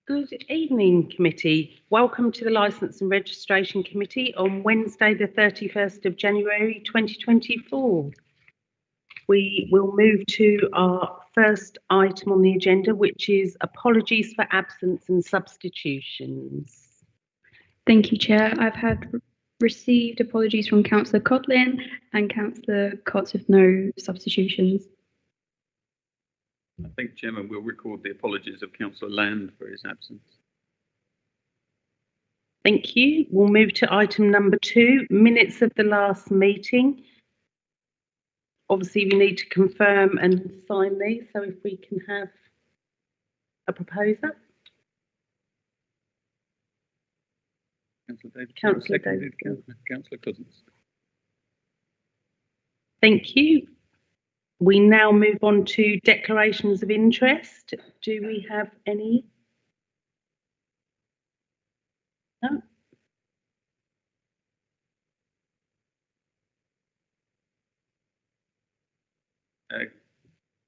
Good evening, committee. Welcome to the Licence and Registration Committee on Wednesday, the 31st of January 2024. We will move to our first item on the agenda, which is apologies for absence and substitutions. Thank you, Chair. I've received apologies from Councillor Cotlin and Councillor Cots with no substitutions. I think, Chairman, we'll record the apologies of Councillor Land for his absence. Thank you. We'll move to item number 2, minutes of the last meeting. Obviously, we need to confirm and sign these, so if we can have a proposer. Councillor David. Councillor Cousins. Thank you. We now move on to declarations of interest. Do we have any? No.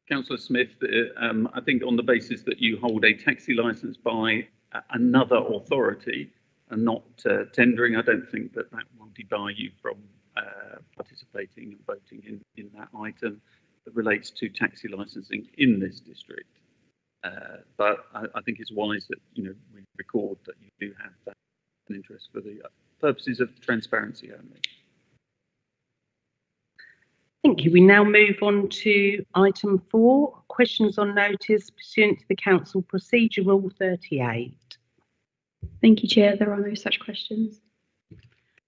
Councillor Smith, I think on the basis that you hold a taxi licence by another authority and not tendering, I don't think that will debar you from participating and voting in that item that relates to taxi licensing in this district. But I think it's wise that we record that you do have that interest for the purposes of transparency only. Thank you. We now move on to item 4, questions on notice pursuant to the Council Procedure Rule 38. Thank you, Chair. There are no such questions.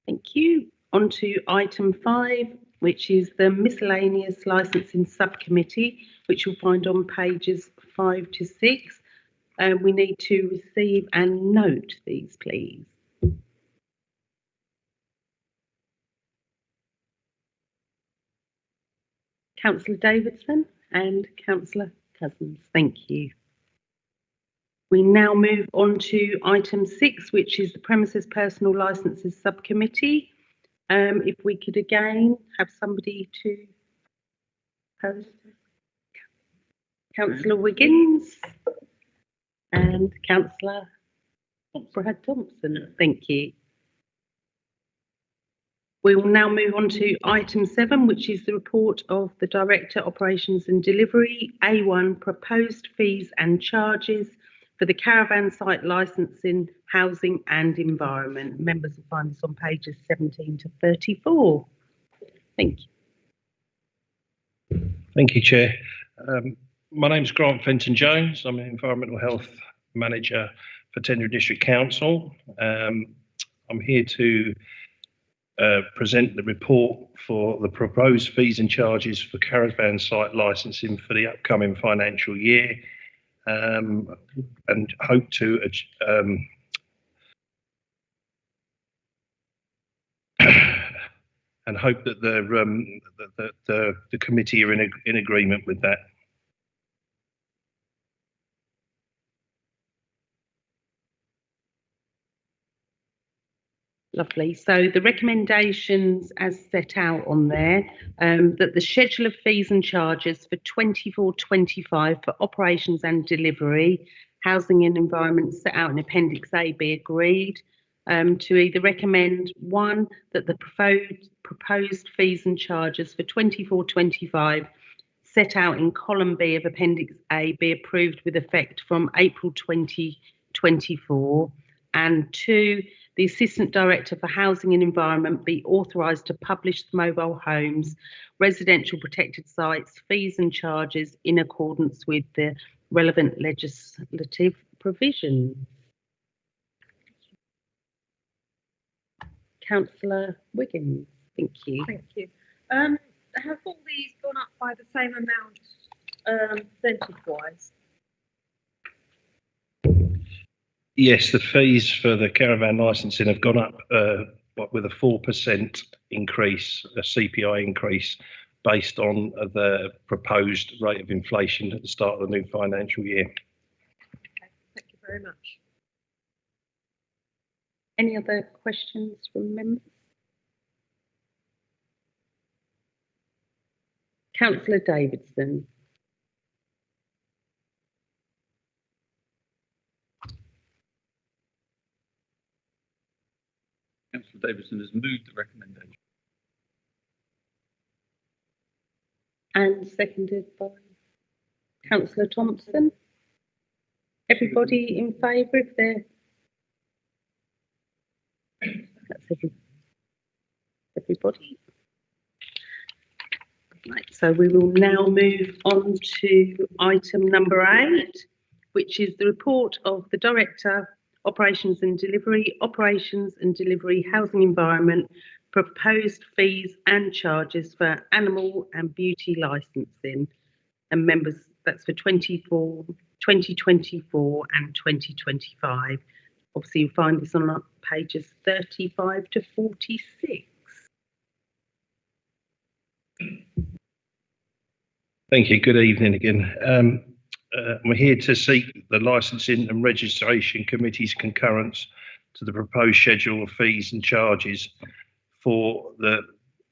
Thank you. On to item 5, which is the miscellaneous licensing subcommittee, which you'll find on pages 5 to 6. We need to receive and note these, please. Councillor Davidson and Councillor Cousins. Thank you. We now move on to item 6, which is the Premises Personal Licences Subcommittee. If we could again have somebody to post. Councillor Wiggins and Councillor Brad Thompson. Thank you. We will now move on to item 7, which is the report of the Director, Operations and Delivery, A1, proposed fees and charges for the caravan site licensing, housing and environment. Members will find this on pages 17 to 34. Thank you. Thank you, Chair. My name is Grant Fenton-Jones. I'm an Environmental Health Manager for Tendring District Council. I'm here to present the report for the proposed fees and charges for caravan site licensing for the upcoming financial year, and hope to hope that the committee are in agreement with that. Lovely. So the recommendations as set out on there, that the schedule of fees and charges for 24-25 for operations and delivery, housing and environment set out in Appendix A be agreed. To either recommend 1, that the proposed fees and charges for 24-25 set out in column B of Appendix A be approved with effect from April 2024, and 2, the Assistant Director for Housing and Environment be authorised to publish the mobile homes, residential protected sites, fees and charges in accordance with the relevant legislative provisions. Councillor Wiggins, thank you. Thank you. Have all these gone up by the same amount percentage-wise? Yes, the fees for the caravan licensing have gone up with a 4% increase, a CPI increase, based on the proposed rate of inflation at the start of the new financial year. Okay, thank you very much. Any other questions from members? Councillor Davidson. Councillor Davidson has moved the recommendation. And seconded by Councillor Thompson. Everybody in favour of the... That's everybody. Right, so we will now move on to item number 8, which is the report of the Director, Operations and Delivery, Housing Environment, proposed fees and charges for animal and beauty licensing. And members, that's for 2024 and 2025. Obviously, you'll find this on pages 35 to 46. Thank you. Good evening again. We're here to seek the Licensing and Registration Committee's concurrence to the proposed schedule of fees and charges for the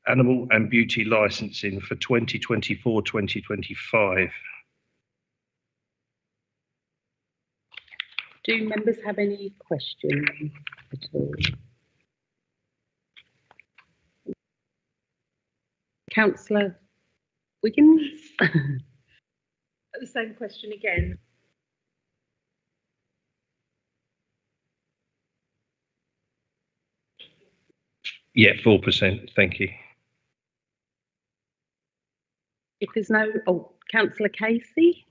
animal and beauty licensing for 2024-2025. Do members have any questions at all? Councillor Wiggins? The same question again. Yeah, 4%. Thank you. If there's no, Councillor Casey?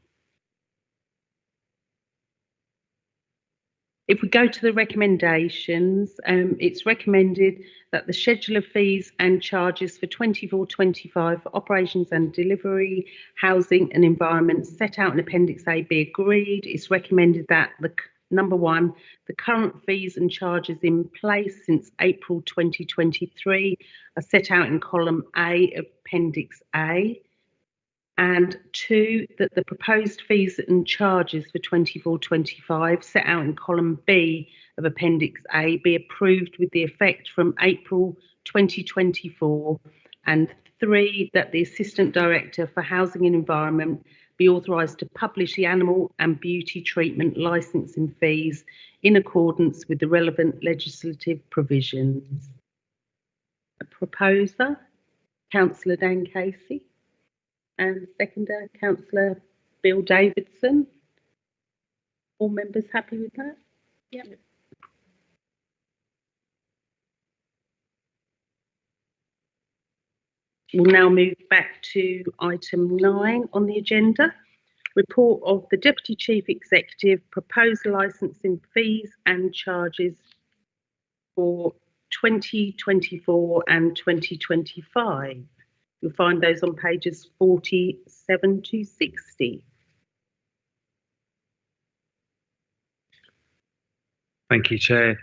If we go to the recommendations, it's recommended that the schedule of fees and charges for 24-25 for operations and delivery, housing and environment set out in Appendix A be agreed. It's recommended that number 1, the current fees and charges in place since April 2023 are set out in column A of Appendix A. And 2, that the proposed fees and charges for 24-25 set out in column B of Appendix A be approved with the effect from April 2024. And 3, that the Assistant Director for Housing and Environment be authorised to publish the animal and beauty treatment licensing fees in accordance with the relevant legislative provisions. A proposer, Councillor Dan Casey. And seconder, Councillor Bill Davidson. All members happy with that? Yep. We'll now move back to item 9 on the agenda. Report of the Deputy Chief Executive, proposed licensing fees and charges for 2024 and 2025. You'll find those on pages 47 to 60. Thank you, Chair.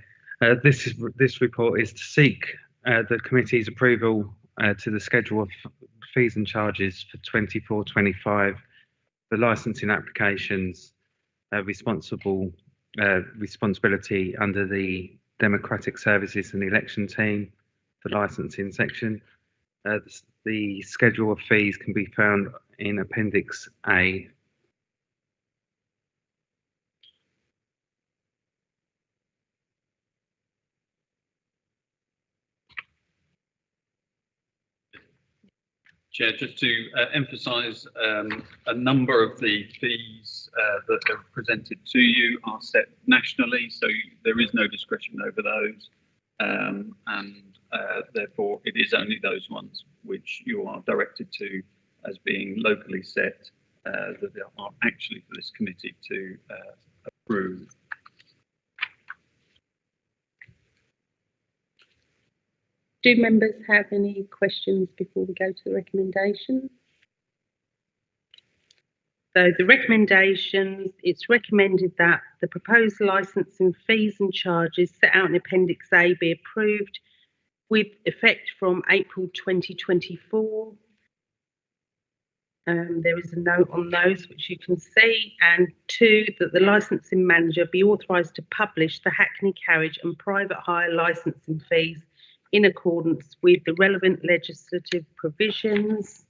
This report is to seek the committee's approval to the schedule of fees and charges for 24-25, the licensing applications, responsibility under the Democratic Services and Election Team, the licensing section. The schedule of fees can be found in Appendix A. Chair, just to emphasise, a number of the fees that are presented to you are set nationally, so there is no discretion over those, and therefore it is only those ones which you are directed to as being locally set that are actually for this committee to approve. Do members have any questions before we go to the recommendations? So the recommendations, it's recommended that the proposed licensing fees and charges set out in Appendix A be approved with effect from April 2024. There is a note on those which you can see. And 2, that the licensing manager be authorised to publish the Hackney carriage and private hire licensing fees in accordance with the relevant legislative provisions.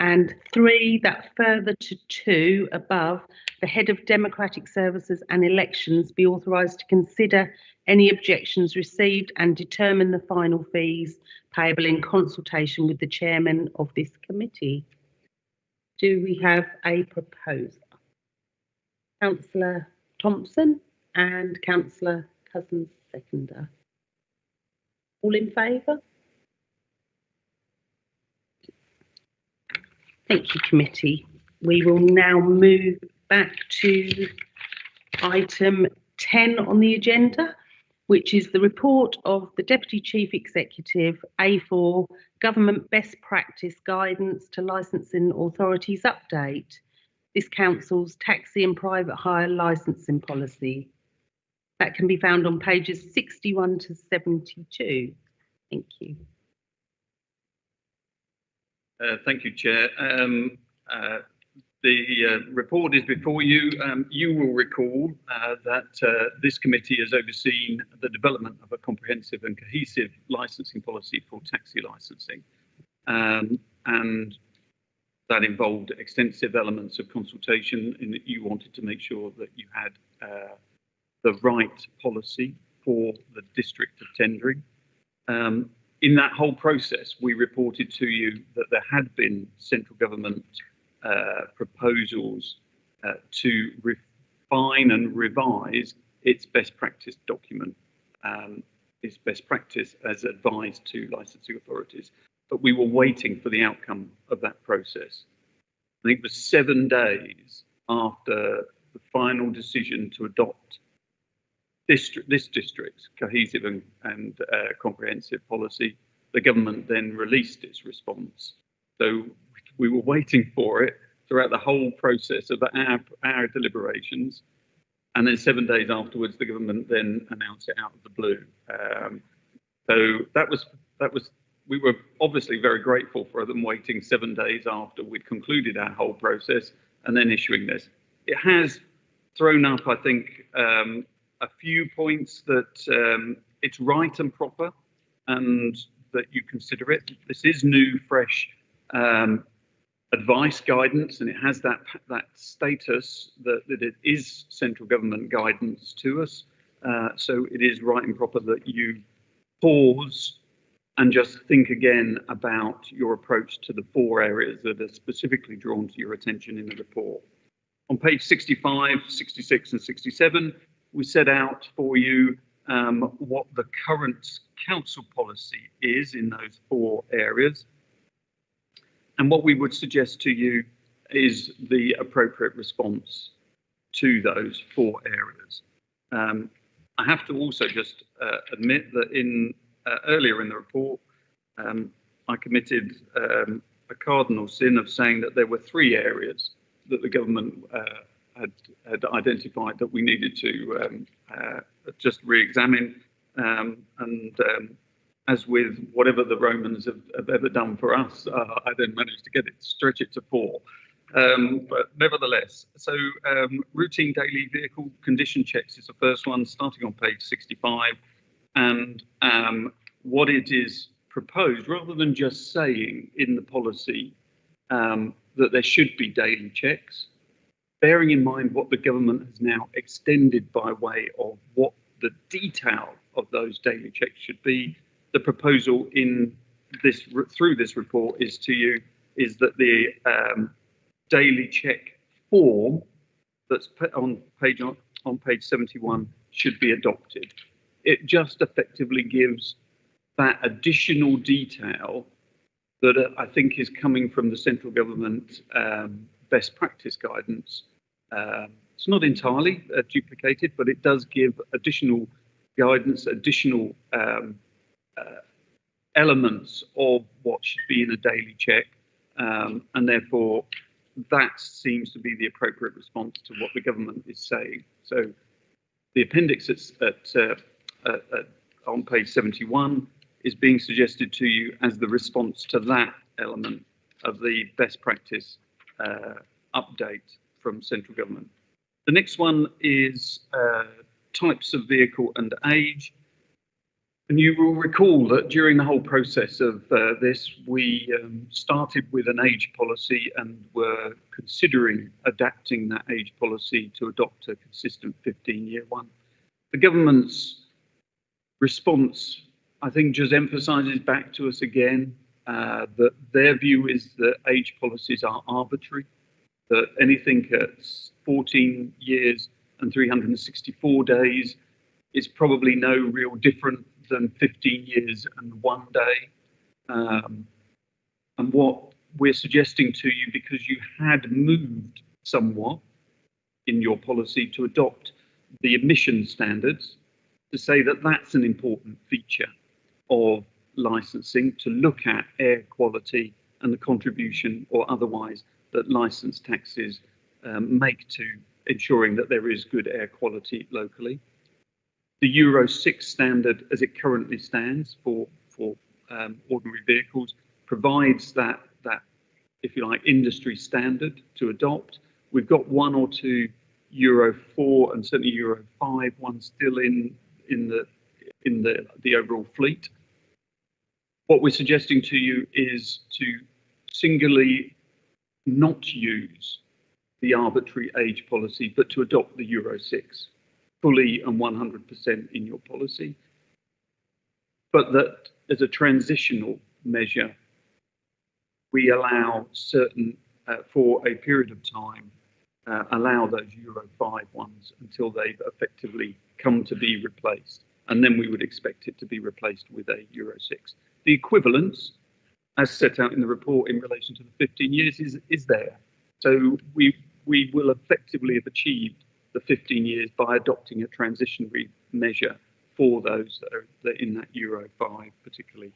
And 3, that further to 2 above, the Head of Democratic Services and Elections be authorised to consider any objections received and determine the final fees payable in consultation with the chairman of this committee. Do we have a proposer? Councillor Thompson and Councillor Cousins seconder. All in favour? Thank you, committee. We will now move back to item 10 on the agenda, which is the report of the Deputy Chief Executive, A4, Government Best Practice Guidance to Licensing Authorities Update. This council's taxi and private hire licensing policy. That can be found on pages 61 to 72. Thank you. Thank you, Chair. The report is before you. You will recall that this committee has overseen the development of a comprehensive and cohesive licensing policy for taxi licensing. And that involved extensive elements of consultation in that you wanted to make sure that you had the right policy for the district of tendering. In that whole process, we reported to you that there had been central government proposals to refine and revise its best practice document, its best practice as advised to licensing authorities. But we were waiting for the outcome of that process. I think it was 7 days after the final decision to adopt this district's cohesive and comprehensive policy, the government then released its response. So we were waiting for it throughout the whole process of our deliberations. And then 7 days afterwards, the government then announced it out of the blue. So that was, we were obviously very grateful for them waiting 7 days after we'd concluded our whole process and then issuing this. It has thrown up, I think, a few points that it's right and proper and that you consider it. This is new, fresh advice guidance, and it has that status that it is central government guidance to us. So it is right and proper that you pause and just think again about your approach to the 4 areas that are specifically drawn to your attention in the report. On page 65, 66 and 67, we set out for you what the current council policy is in those 4 areas. And what we would suggest to you is the appropriate response to those 4 areas. I have to also just admit that earlier in the report, I committed a cardinal sin of saying that there were 3 areas that the government had identified that we needed to just re-examine. As with whatever the Romans have ever done for us, I then managed to stretch it to 4. But nevertheless, so routine daily vehicle condition checks is the first one, starting on page 65. And what it is proposed, rather than just saying in the policy that there should be daily checks, bearing in mind what the government has now extended by way of what the detail of those daily checks should be, the proposal in this through this report is that the daily check form that's put on page 71 should be adopted. It just effectively gives that additional detail that I think is coming from the central government best practice guidance. It's not entirely duplicated, but it does give additional guidance, additional elements of what should be in a daily check, and therefore that seems to be the appropriate response to what the government is saying. So the appendix on page 71 is being suggested to you as the response to that element of the best practice update from central government. The next one is types of vehicle and age. And you will recall that during the whole process of this, we started with an age policy and were considering adapting that age policy to adopt a consistent 15-year one. The government's response, I think, just emphasises back to us again that their view is that age policies are arbitrary, that anything at 14 years and 364 days is probably no real different than 15 years and 1 day. And what we're suggesting to you, because you had moved somewhat in your policy to adopt the emission standards, to say that that's an important feature of licensing, to look at air quality and the contribution or otherwise that licence taxes make to ensuring that there is good air quality locally. The Euro 6 standard, as it currently stands for ordinary vehicles, provides that, if you like, industry standard to adopt. We've got 1 or 2 Euro 4 and certainly Euro 5 ones still in the overall fleet. What we're suggesting to you is to singularly not use the arbitrary age policy, but to adopt the Euro 6 fully and 100% in your policy, but that as a transitional measure, we allow certain, for a period of time, allow those Euro 5 ones until they've effectively come to be replaced. And then we would expect it to be replaced with a Euro 6. The equivalence, as set out in the report in relation to the 15 years, is there. So we will effectively have achieved the 15 years by adopting a transitionary measure for those that are in that Euro 5 particularly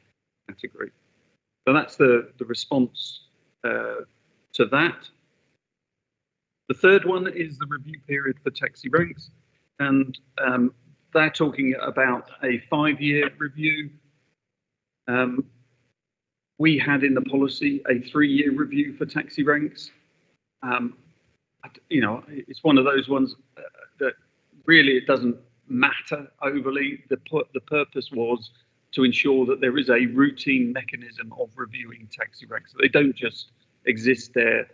category. So that's the response to that. The third one is the review period for taxi ranks, and they're talking about a 5-year review. We had in the policy a 3-year review for taxi ranks. You know, it's one of those ones that really it doesn't matter overly. The purpose was to ensure that there is a routine mechanism of reviewing taxi ranks. They don't just exist there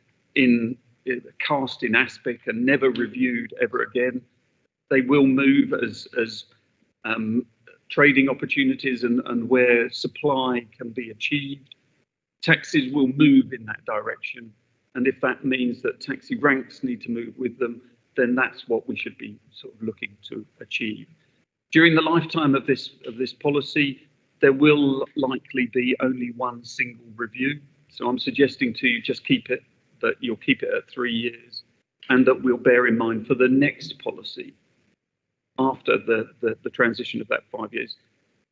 cast in aspic and never reviewed ever again. They will move as trading opportunities and where supply can be achieved. Taxis will move in that direction. And if that means that taxi ranks need to move with them, then that's what we should be sort of looking to achieve. During the lifetime of this policy, there will likely be only one single review. So I'm suggesting to you just that you'll keep it at 3 years, and that we'll bear in mind for the next policy, after the transition of that 5 years,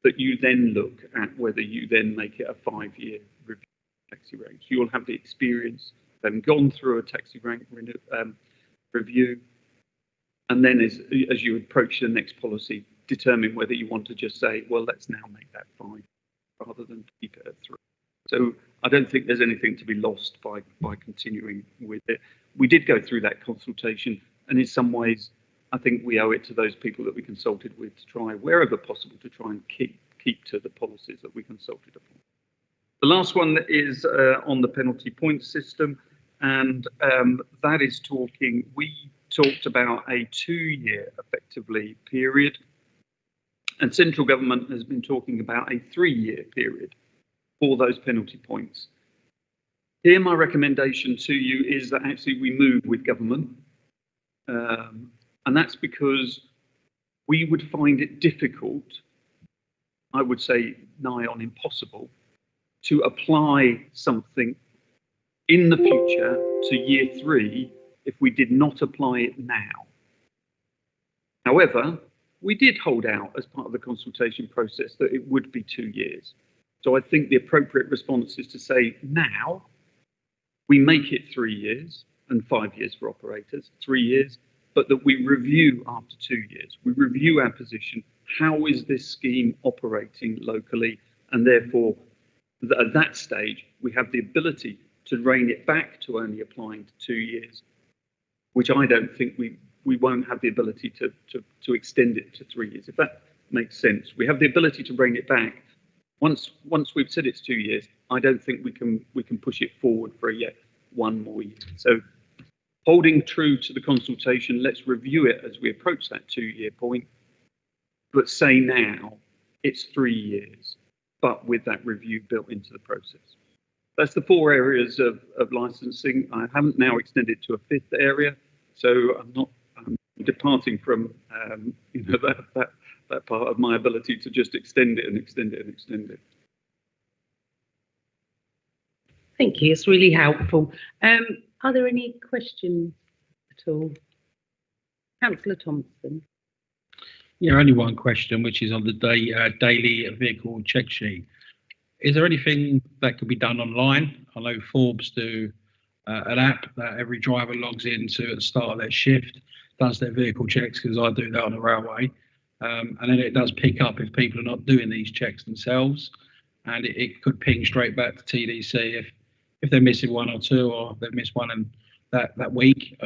that you then look at whether you then make it a 5-year review of taxi ranks. You'll have the experience of having gone through a taxi rank review, and then as you approach the next policy, determine whether you want to just say, well, let's now make that 5 rather than keep it at 3. So I don't think there's anything to be lost by continuing with it. We did go through that consultation, and in some ways, I think we owe it to those people that we consulted with to try, wherever possible, to try and keep to the policies that we consulted upon. The last one is on the penalty point system, and that is we talked about a 2-year effectively period, and central government has been talking about a 3-year period for those penalty points. Here, my recommendation to you is that actually we move with government. And that's because we would find it difficult, I would say nigh on impossible, to apply something in the future to year 3 if we did not apply it now. However, we did hold out as part of the consultation process that it would be 2 years. So I think the appropriate response is to say now we make it 3 years and 5 years for operators, 3 years, but that we review after 2 years. We review our position. How is this scheme operating locally? And therefore, at that stage, we have the ability to rein it back to only applying to 2 years, which I don't think we won't have the ability to extend it to 3 years. If that makes sense. We have the ability to bring it back. Once we've said it's 2 years, I don't think we can push it forward for yet one more year. So holding true to the consultation, let's review it as we approach that 2-year point, but say now it's 3 years, but with that review built into the process. That's the 4 areas of licensing. I haven't now extended to a 5th area, so I'm departing from that part of my ability to just extend it and extend it and extend it. Thank you. It's really helpful. Are there any questions at all? Councillor Thompson. Yeah, only one question, which is on the daily vehicle check sheet. Is there anything that could be done online? I know Forbes do an app that every driver logs into at the start of their shift, does their vehicle checks, because I do that on the railway. And then it does pick up if people are not doing these checks themselves. And it could ping straight back to TDC if they're missing 1 or 2, or they've missed one in that week,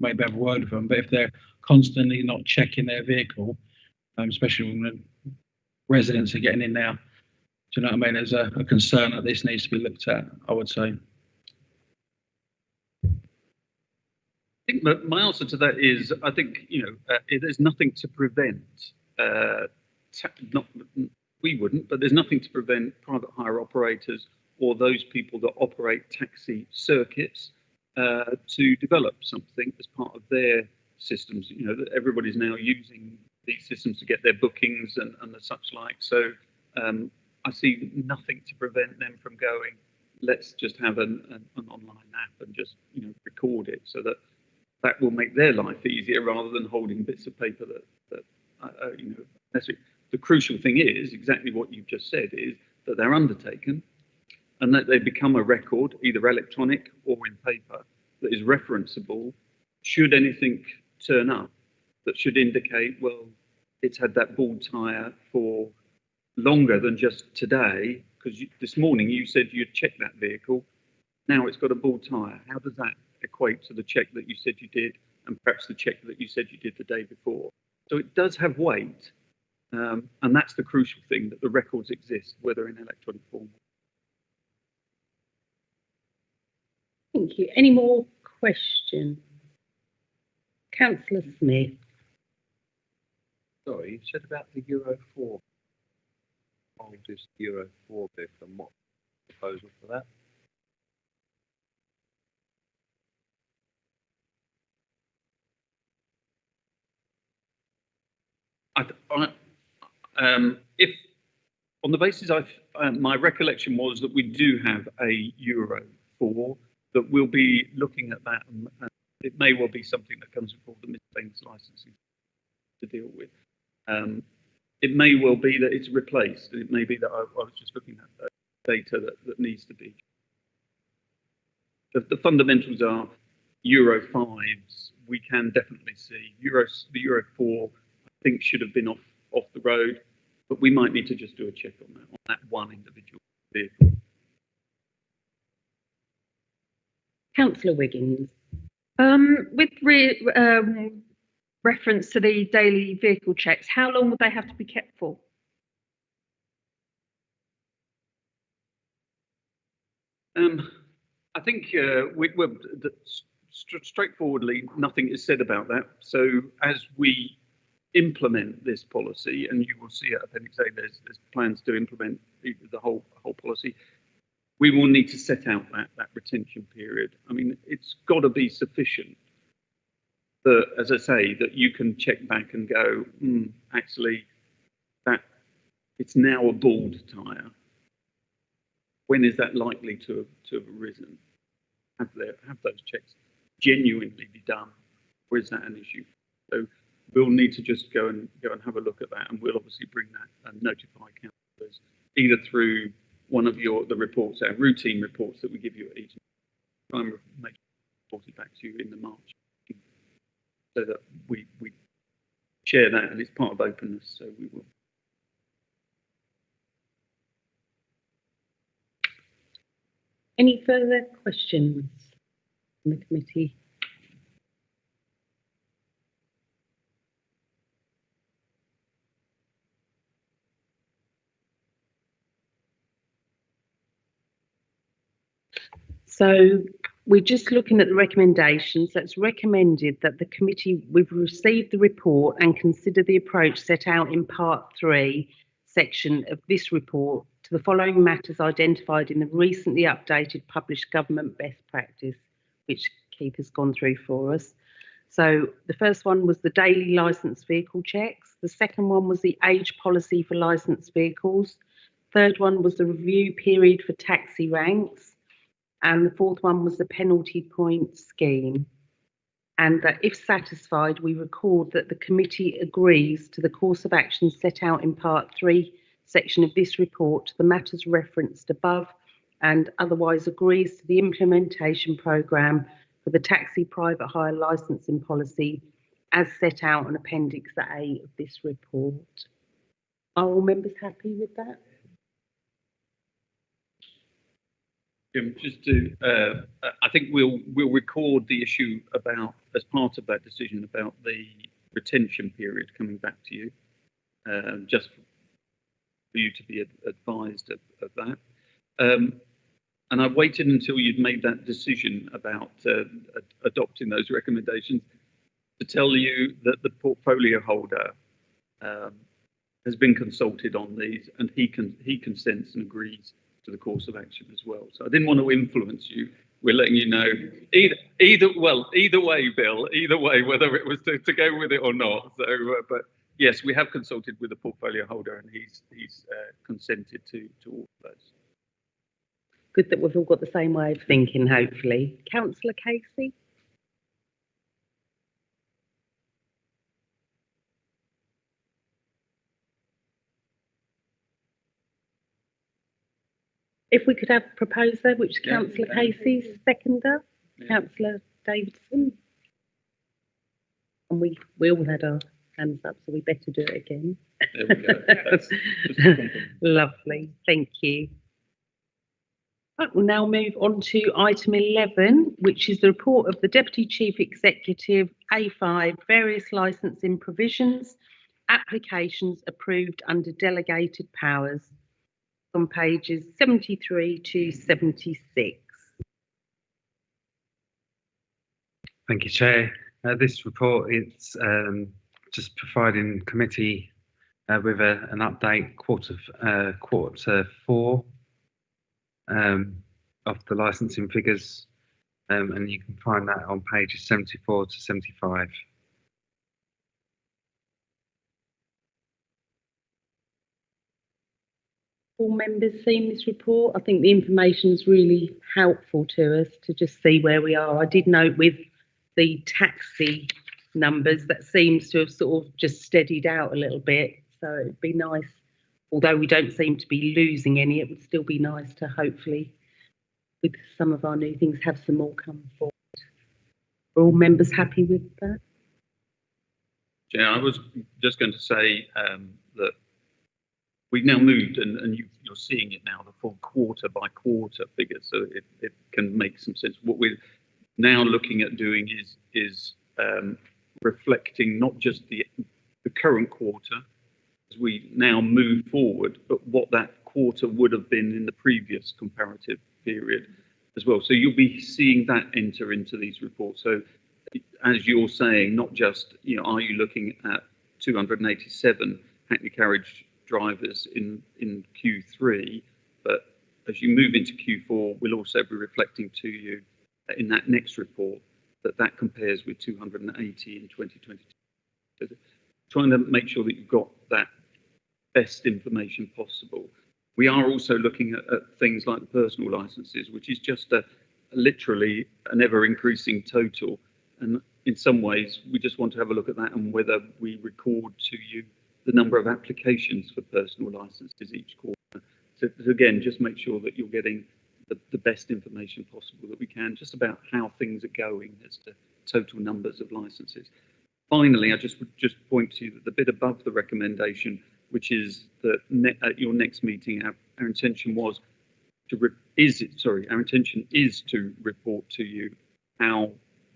maybe have a word with them. But if they're constantly not checking their vehicle, especially when the residents are getting in now, do you know what I mean? There's a concern that this needs to be looked at, I would say. I think my answer to that is, I think, there's nothing to prevent, we wouldn't, but there's nothing to prevent private hire operators or those people that operate taxi circuits to develop something as part of their systems. That everybody's now using these systems to get their bookings and the such like. So I see nothing to prevent them from going, let's just have an online app and just record it, so that will make their life easier rather than holding bits of paper that the crucial thing is exactly what you've just said, is that they're undertaken and that they become a record, either electronic or in paper, that is referenceable should anything turn up that should indicate, well, it's had that bald tyre for longer than just today, because this morning you said you'd checked that vehicle, now it's got a bald tyre. How does that equate to the check that you said you did, and perhaps the check that you said you did the day before? So it does have weight, and that's the crucial thing, that the records exist, whether in electronic form. Thank you. Any more questions? Councillor Smith. Sorry, you said about the Euro 4. Oldest Euro 4 bit, and what proposal for that? If on the basis my recollection was that we do have a Euro 4, that we'll be looking at that, and it may well be something that comes before the miscellaneous licensing to deal with. It may well be that it's replaced. It may be that I was just looking at data that needs to be. The fundamentals are Euro 5s. We can definitely see the Euro 4. I think should have been off the road, but we might need to just do a check on that one individual vehicle. Councillor Wiggins. With reference to the daily vehicle checks, how long would they have to be kept for? I think straightforwardly, nothing is said about that. So as we implement this policy, and you will see at Appendix A, there's plans to implement the whole policy, we will need to set out that retention period. I mean, it's got to be sufficient that, as I say, that you can check back and go, actually, that it's now a bald tyre. When is that likely to have arisen? Have those checks genuinely be done, or is that an issue? So we'll need to just go and have a look at that, and we'll obviously bring that and notify councillors either through one of the reports, our routine reports that we give you at each time, make report it back to you in the March, so that we share that, and it's part of openness, so we will. Any further questions from the committee? So we're just looking at the recommendations. So it's recommended that the committee, we've received the report and consider the approach set out in part 3, section of this report to the following matters identified in the recently updated published government best practice, which Keith has gone through for us. So the first one was the daily licensed vehicle checks. The second one was the age policy for licensed vehicles. Third one was the review period for taxi ranks. And the fourth one was the penalty point scheme. And that if satisfied, we record that the committee agrees to the course of action set out in part 3, section of this report, to the matters referenced above, and otherwise agrees to the implementation programme for the taxi private hire licensing policy as set out on Appendix A of this report. Are all members happy with that? Jim, just to, I think we'll record the issue about, as part of that decision, about the retention period coming back to you, just for you to be advised of that. And I waited until you'd made that decision about adopting those recommendations to tell you that the portfolio holder has been consulted on these, and he consents and agrees to the course of action as well. So I didn't want to influence you. We're letting you know either way, Bill, either way, whether it was to go with it or not. So, but yes, we have consulted with the portfolio holder, and he's consented to all of those. Good that we've all got the same way of thinking, hopefully. Councillor Casey? If we could have a proposer, which is Councillor Casey, seconder, Councillor Davidson. And we all had our hands up, so we better do it again. There we go. That's just a compliment. Lovely, thank you. Right, we'll now move on to item 11, which is the report of the Deputy Chief Executive, A5, various licensing provisions, applications approved under delegated powers, on pages 73 to 76. Thank you, Chair. This report is just providing committee with an update quarter 4 of the licensing figures, and you can find that on pages 74 to 75. All members seen this report? I think the information is really helpful to us to just see where we are. I did note with the taxi numbers that seems to have sort of just steadied out a little bit. So it'd be nice, although we don't seem to be losing any, it would still be nice to hopefully, with some of our new things, have some more come forward. Are all members happy with that? Yeah, I was just going to say that we've now moved, and you're seeing it now, the full quarter by quarter figures, so it can make some sense. What we're now looking at doing is reflecting not just the current quarter as we now move forward, but what that quarter would have been in the previous comparative period as well. So you'll be seeing that enter into these reports. So as you're saying, not just, are you looking at 287 Hackney carriage drivers in Q3, but as you move into Q4, we'll also be reflecting to you in that next report that compares with 280 in 2022. So trying to make sure that you've got that best information possible. We are also looking at things like the personal licenses, which is just literally an ever increasing total. And in some ways, we just want to have a look at that and whether we record to you the number of applications for personal licenses each quarter. So again, just make sure that you're getting the best information possible that we can, just about how things are going as to total numbers of licenses. Finally, I would just point to you that the bit above the recommendation, which is that at your next meeting, our intention was our intention is to report to you how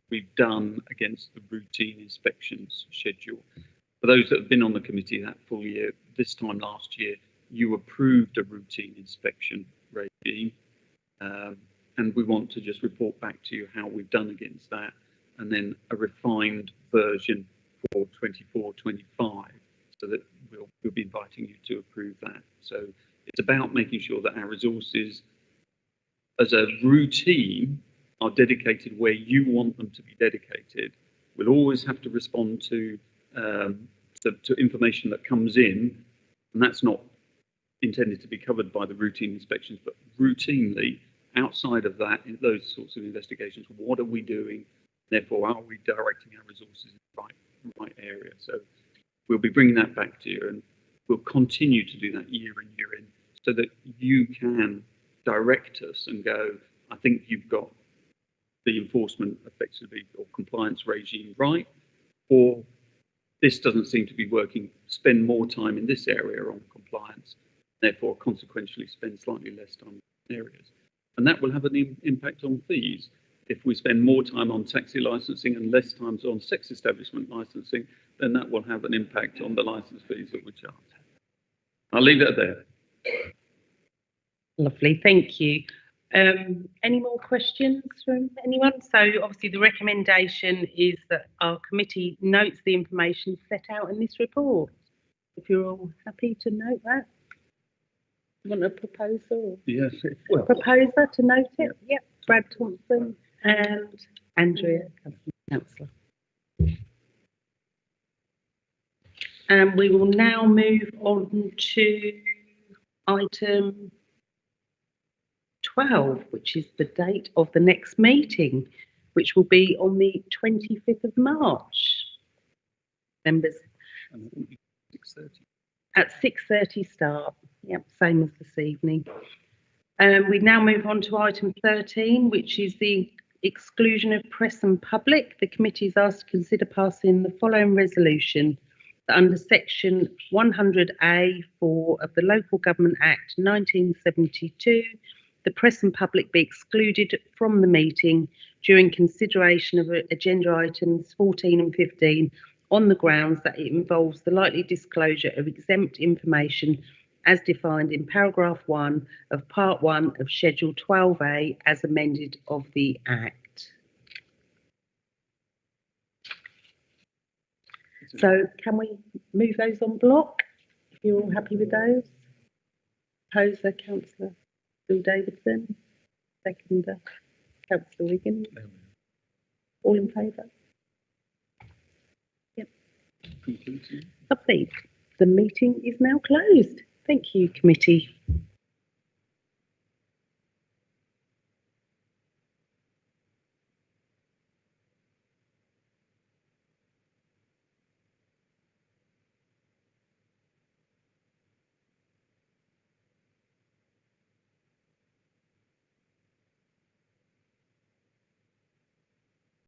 we've done against the routine inspections schedule. For those that have been on the committee that full year, this time last year, you approved a routine inspection regime, and we want to just report back to you how we've done against that, and then a refined version for 24-25, so that we'll be inviting you to approve that. So it's about making sure that our resources as a routine are dedicated where you want them to be dedicated. We'll always have to respond to information that comes in, and that's not intended to be covered by the routine inspections, but routinely outside of that, in those sorts of investigations, what are we doing? Therefore, are we directing our resources in the right area? So we'll be bringing that back to you, and we'll continue to do that year in, year in, so that you can direct us and go, I think you've got the enforcement effectively or compliance regime right, or this doesn't seem to be working, spend more time in this area on compliance, therefore consequentially spend slightly less time in areas. And that will have an impact on fees. If we spend more time on taxi licensing and less time on sex establishment licensing, then that will have an impact on the license fees that we charge. I'll leave it there. Lovely, thank you. Any more questions from anyone? So obviously the recommendation is that our committee notes the information set out in this report. If you're all happy to note that. You want a proposal? Yes. Well, Proposer to note it? Yep. Brad Thompson and Andrea, councillor. And we will now move on to item 12, which is the date of the next meeting, which will be on the 25th of March. Members? 6:30. At 6:30 start. Yep, same as this evening. We now move on to item 13, which is the exclusion of press and public. The committee is asked to consider passing the following resolution: that under section 100A(4) of the Local Government Act 1972, the press and public be excluded from the meeting during consideration of agenda items 14 and 15 on the grounds that it involves the likely disclosure of exempt information as defined in paragraph 1 of part 1 of schedule 12A as amended of the Act. So can we move those on block, if you're all happy with those? Proposer, Councillor Bill Davidson. Seconder, Councillor Wiggins. All in favour? Yep. Lovely. The meeting is now closed. Thank you, committee.